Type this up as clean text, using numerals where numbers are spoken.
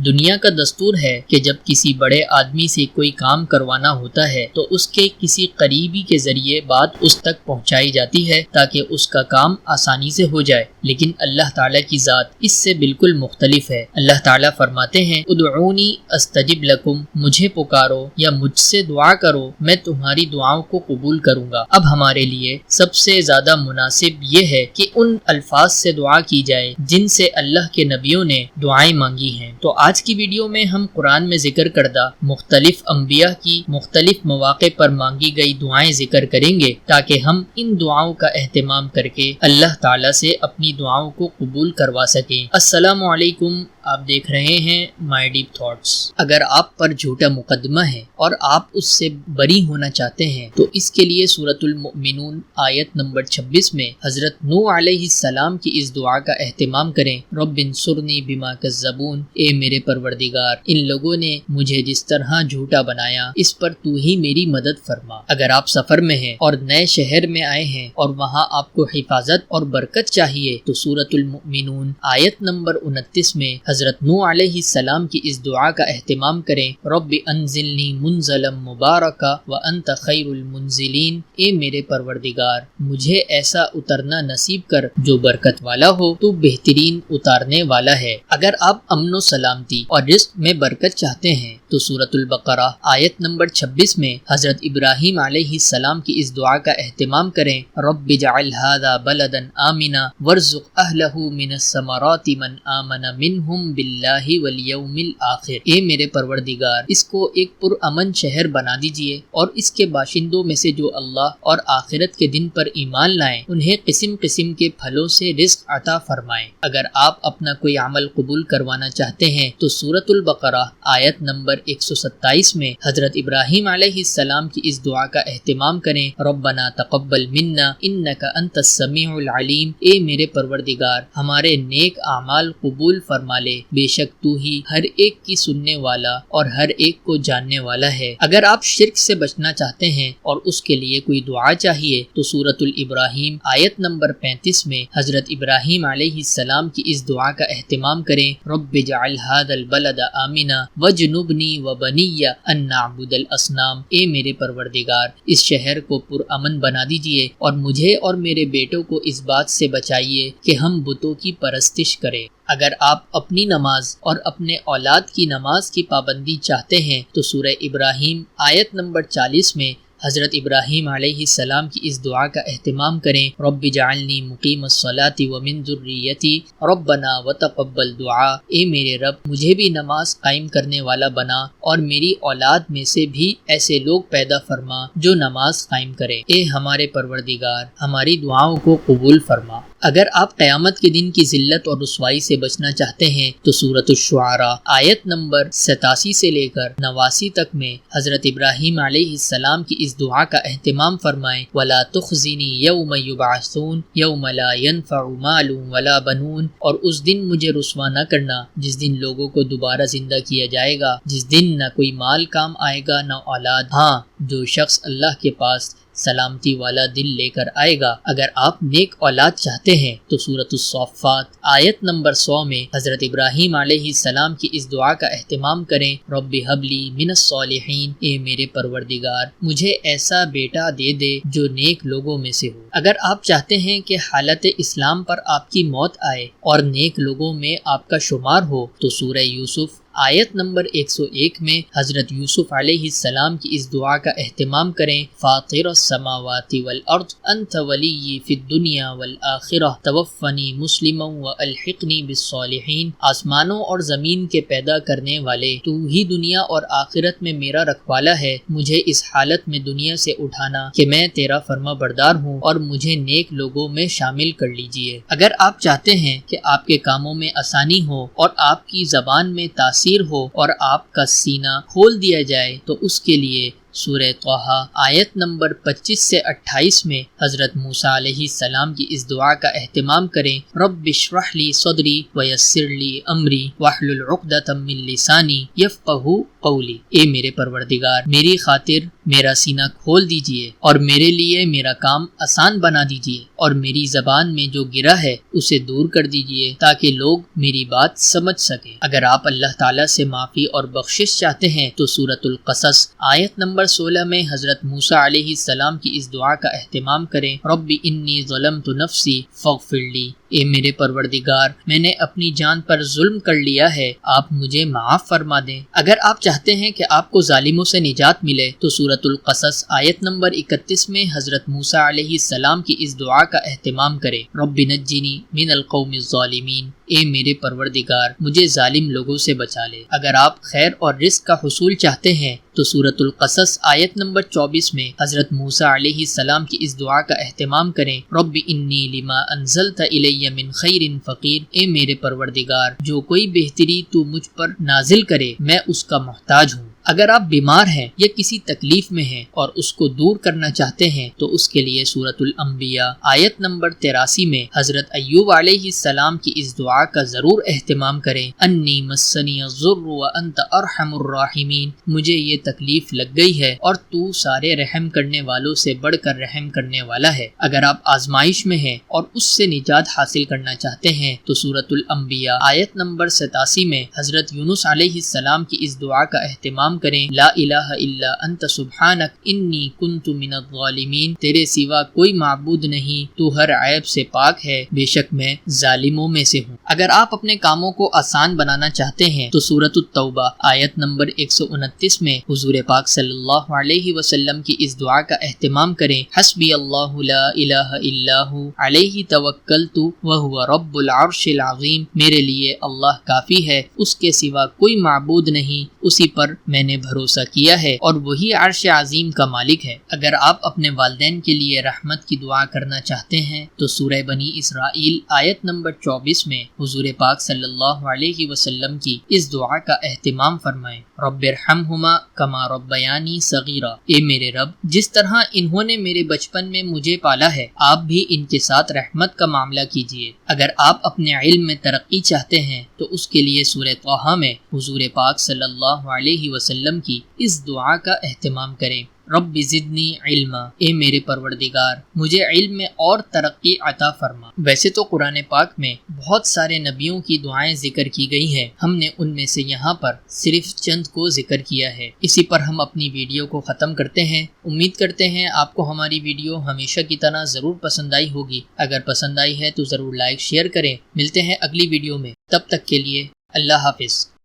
دنیا کا دستور ہے کہ جب کسی بڑے آدمی سے کوئی کام کروانا ہوتا ہے تو اس کے کسی قریبی کے ذریعے بات اس تک پہنچائی جاتی ہے تاکہ اس کا کام آسانی سے ہو جائے، لیکن اللہ تعالیٰ کی ذات اس سے بالکل مختلف ہے۔ اللہ تعالیٰ فرماتے ہیں ادعونی استجب لکم، مجھے پکارو یا مجھ سے دعا کرو، میں تمہاری دعاؤں کو قبول کروں گا۔ اب ہمارے لیے سب سے زیادہ مناسب یہ ہے کہ ان الفاظ سے دعا کی جائے جن سے اللہ کے نبیوں نے دعائیں مانگی ہیں۔ تو آج کی ویڈیو میں ہم قرآن میں ذکر کردہ مختلف انبیاء کی مختلف مواقع پر مانگی گئی دعائیں ذکر کریں گے تاکہ ہم ان دعاؤں کا اہتمام کر کے اللہ تعالیٰ سے اپنی دعاؤں کو قبول کروا سکیں۔ السلام علیکم، آپ دیکھ رہے ہیں مائی ڈیپ تھاٹس۔ اگر آپ پر جھوٹا مقدمہ ہے اور آپ اس سے بری ہونا چاہتے ہیں تو اس کے لیے سورۃ المؤمنون آیت نمبر 26 میں حضرت نوح علیہ السلام کی اس دعا کا اہتمام کریں۔ رب انصرنی بما کذبون، اے میرے پروردگار، ان لوگوں نے مجھے جس طرح جھوٹا بنایا اس پر تو ہی میری مدد فرما۔ اگر آپ سفر میں ہیں اور نئے شہر میں آئے ہیں اور وہاں آپ کو حفاظت اور برکت چاہیے تو سورۃ المؤمنون آیت نمبر 29 میں حضرت نوح علیہ السلام کی اس دعا کا اہتمام کریں۔ رب انزلنی منزلا مبارکا وانت خیر المنزلین، اے میرے پروردگار مجھے ایسا اترنا نصیب کر جو برکت والا ہو، تو بہترین اتارنے والا ہے۔ اگر آپ امن و سلامتی اور رزق میں برکت چاہتے ہیں تو سورۃ البقرہ آیت نمبر 26 میں حضرت ابراہیم علیہ السلام کی اس دعا کا اہتمام کریں۔ رب اجعل ھذا بلدا آمنا وارزق اہلہ من الثمرات من آمن منہم باللہ والیوم الآخر، اے میرے پروردگار اس کو ایک پرامن شہر بنا دیجئے اور اس کے باشندوں میں سے جو اللہ اور آخرت کے دن پر ایمان لائیں انہیں قسم قسم کے پھلوں سے رزق عطا فرمائیں۔ اگر آپ اپنا کوئی عمل قبول کروانا چاہتے ہیں تو سورۃ البقرہ آیت نمبر 127 میں حضرت ابراہیم علیہ السلام کی اس دعا کا اہتمام کریں۔ ربنا تقبل منا انک انت السمیع العلیم، اے میرے پروردگار ہمارے نیک اعمال قبول فرما لے، بے شک تو ہی ہر ایک کی سننے والا اور ہر ایک کو جاننے والا ہے۔ اگر آپ شرک سے بچنا چاہتے ہیں اور اس کے لیے کوئی دعا چاہیے تو سورۃ الابراہیم آیت نمبر 35 میں حضرت ابراہیم علیہ السلام کی اس دعا کا اہتمام کریں۔ رب اجعل ھذا البلد آمنا واجنبنی وبنی ان نعبد الاصنام، اے میرے پروردگار اس شہر کو پرامن بنا دیجئے اور مجھے اور میرے بیٹوں کو اس بات سے بچائیے کہ ہم بتوں کی پرستش کریں۔ اگر آپ اپنی نماز اور اپنے اولاد کی نماز کی پابندی چاہتے ہیں تو سورہ ابراہیم آیت نمبر 40 میں حضرت ابراہیم علیہ السلام کی اس دعا کا اہتمام کریں۔ رب اجعلنی مقیم الصلاۃ ومن ذریتی ربنا وتقبل دعا، اے میرے رب مجھے بھی نماز قائم کرنے والا بنا اور میری اولاد میں سے بھی ایسے لوگ پیدا فرما جو نماز قائم کرے، اے ہمارے پروردگار ہماری دعاؤں کو قبول فرما۔ اگر آپ قیامت کے دن کی ذلت اور رسوائی سے بچنا چاہتے ہیں تو سورۃ الشعراء آیت نمبر 87 سے لے کر 89 تک میں حضرت ابراہیم علیہ السلام کی اس دعا کا اہتمام فرمائیں۔ وَلَا تُخْزِنِي يَوْمَ يُبْعَثُونَ يَوْمَ لَا يَنفَعُ مَالٌ وَلَا بَنُونَ، اور اس دن مجھے رسوا نہ کرنا جس دن لوگوں کو دوبارہ زندہ کیا جائے گا، جس دن نہ کوئی مال کام آئے گا نہ اولاد، ہاں جو شخص اللہ کے پاس سلامتی والا دل لے کر آئے گا۔ اگر آپ نیک اولاد چاہتے ہیں تو سورۃ الصافات آیت نمبر 100 میں حضرت ابراہیم علیہ السلام کی اس دعا کا اہتمام کریں۔ رب ہب لی من الصالحین، اے میرے پروردگار مجھے ایسا بیٹا دے دے جو نیک لوگوں میں سے ہو۔ اگر آپ چاہتے ہیں کہ حالت اسلام پر آپ کی موت آئے اور نیک لوگوں میں آپ کا شمار ہو تو سورہ یوسف آیت نمبر 101 میں حضرت یوسف علیہ السلام کی اس دعا کا اہتمام کریں۔ فاطر السماوات والارض انت ولی فی الدنیا والآخرہ توفنی مسلما والحقنی بالصالحین، آسمانوں اور زمین کے پیدا کرنے والے تو ہی دنیا اور آخرت میں میرا رکھوالا ہے، مجھے اس حالت میں دنیا سے اٹھانا کہ میں تیرا فرما بردار ہوں اور مجھے نیک لوگوں میں شامل کر لیجئے۔ اگر آپ چاہتے ہیں کہ آپ کے کاموں میں آسانی ہو اور آپ کی زبان میں تاثیر ہو اور آپ کا سینہ کھول دیا جائے تو اس کے لیے سورہ طٰہٰ آیت نمبر 25 سے 28 میں حضرت موسیٰ علیہ السلام کی اس دعا کا اہتمام کریں۔ رب اشرح لی صدری ویسر لی امری واحلل عقدۃ من لسانی یفقہوا قولی، اے میرے پروردگار میری خاطر میرا سینہ کھول دیجئے اور میرے لیے میرا کام آسان بنا دیجئے اور میری زبان میں جو گرا ہے اسے دور کر دیجئے تاکہ لوگ میری بات سمجھ سکیں۔ اگر آپ اللہ تعالیٰ سے معافی اور بخشش چاہتے ہیں تو سورۃ القصص آیت نمبر 16 میں حضرت موسیٰ علیہ السلام کی اس دعا کا اہتمام کریں، رب انی ظلمت نفسی فاغفر لی، اے میرے پروردگار میں نے اپنی جان پر ظلم کر لیا ہے، آپ مجھے معاف فرما دیں۔ اگر آپ چاہتے ہیں کہ آپ کو ظالموں سے نجات ملے تو سورۃ القصص آیت نمبر 31 میں حضرت موسیٰ علیہ السلام کی اس دعا کا اہتمام کریں، رب نجنی من القوم الظالمین، اے میرے پروردگار مجھے ظالم لوگوں سے بچا لے۔ اگر آپ خیر اور رزق کا حصول چاہتے ہیں تو سورۃ القصص آیت نمبر 24 میں حضرت موسیٰ علیہ السلام کی اس دعا کا اہتمام کریں، رب انی لما انزلت الی من خیر فقیر، اے میرے پروردگار جو کوئی بہتری تو مجھ پر نازل کرے میں اس کا محتاج ہوں۔ اگر آپ بیمار ہیں یا کسی تکلیف میں ہیں اور اس کو دور کرنا چاہتے ہیں تو اس کے لیے سورۃ الانبیاء آیت نمبر 83 میں حضرت ایوب علیہ السلام کی اس دعا کا ضرور اہتمام کریں، انی مسنی الضر وانت ارحم الراحمین، مجھے یہ تکلیف لگ گئی ہے اور تو سارے رحم کرنے والوں سے بڑھ کر رحم کرنے والا ہے۔ اگر آپ آزمائش میں ہیں اور اس سے نجات حاصل کرنا چاہتے ہیں تو سورۃ الانبیاء آیت نمبر 87 میں حضرت یونس علیہ السلام کی اس دعا کا اہتمام کریں، لا الہ الا انت سبحانک انی کنت من الظالمین، تیرے سوا کوئی معبود نہیں، تو ہر عیب سے پاک ہے، بے شک میں ظالموں میں سے ہوں۔ اگر آپ اپنے کاموں کو آسان بنانا چاہتے ہیں تو سورۃ التوبہ آیت نمبر 129 میں حضور پاک صلی اللہ علیہ وسلم کی اس دعا کا اہتمام کریں، حسبی اللہ لا الہ الا ہو علیہ توکلت وہو رب العرش العظیم، میرے لیے اللہ کافی ہے، اس کے سوا کوئی معبود نہیں، اسی پر میں نے بھروسہ کیا ہے اور وہی عرش عظیم کا مالک ہے۔ اگر آپ اپنے والدین کے لیے رحمت کی دعا کرنا چاہتے ہیں تو سورہ بنی اسرائیل آیت نمبر 24 میں حضور پاک صلی اللہ علیہ وسلم کی اس دعا کا اہتمام فرمائیں، رب ارحمہما کما ربیانی صغیرا، اے میرے رب جس طرح انہوں نے میرے بچپن میں مجھے پالا ہے آپ بھی ان کے ساتھ رحمت کا معاملہ کیجیے۔ اگر آپ اپنے علم میں ترقی چاہتے ہیں تو اس کے لیے سورہ طٰہٰ میں حضور پاک صلی اللہ علیہ وسلم کی اس دعا کا اہتمام کریں، رب زدنی علما، اے میرے پروردگار مجھے علم میں اور ترقی عطا فرما۔ ویسے تو قرآن پاک میں بہت سارے نبیوں کی دعائیں ذکر کی گئی ہیں، ہم نے ان میں سے یہاں پر صرف چند کو ذکر کیا ہے۔ اسی پر ہم اپنی ویڈیو کو ختم کرتے ہیں۔ امید کرتے ہیں آپ کو ہماری ویڈیو ہمیشہ کی طرح ضرور پسند آئی ہوگی۔ اگر پسند آئی ہے تو ضرور لائک شیئر کریں۔ ملتے ہیں اگلی ویڈیو میں، تب تک کے لیے اللہ حافظ۔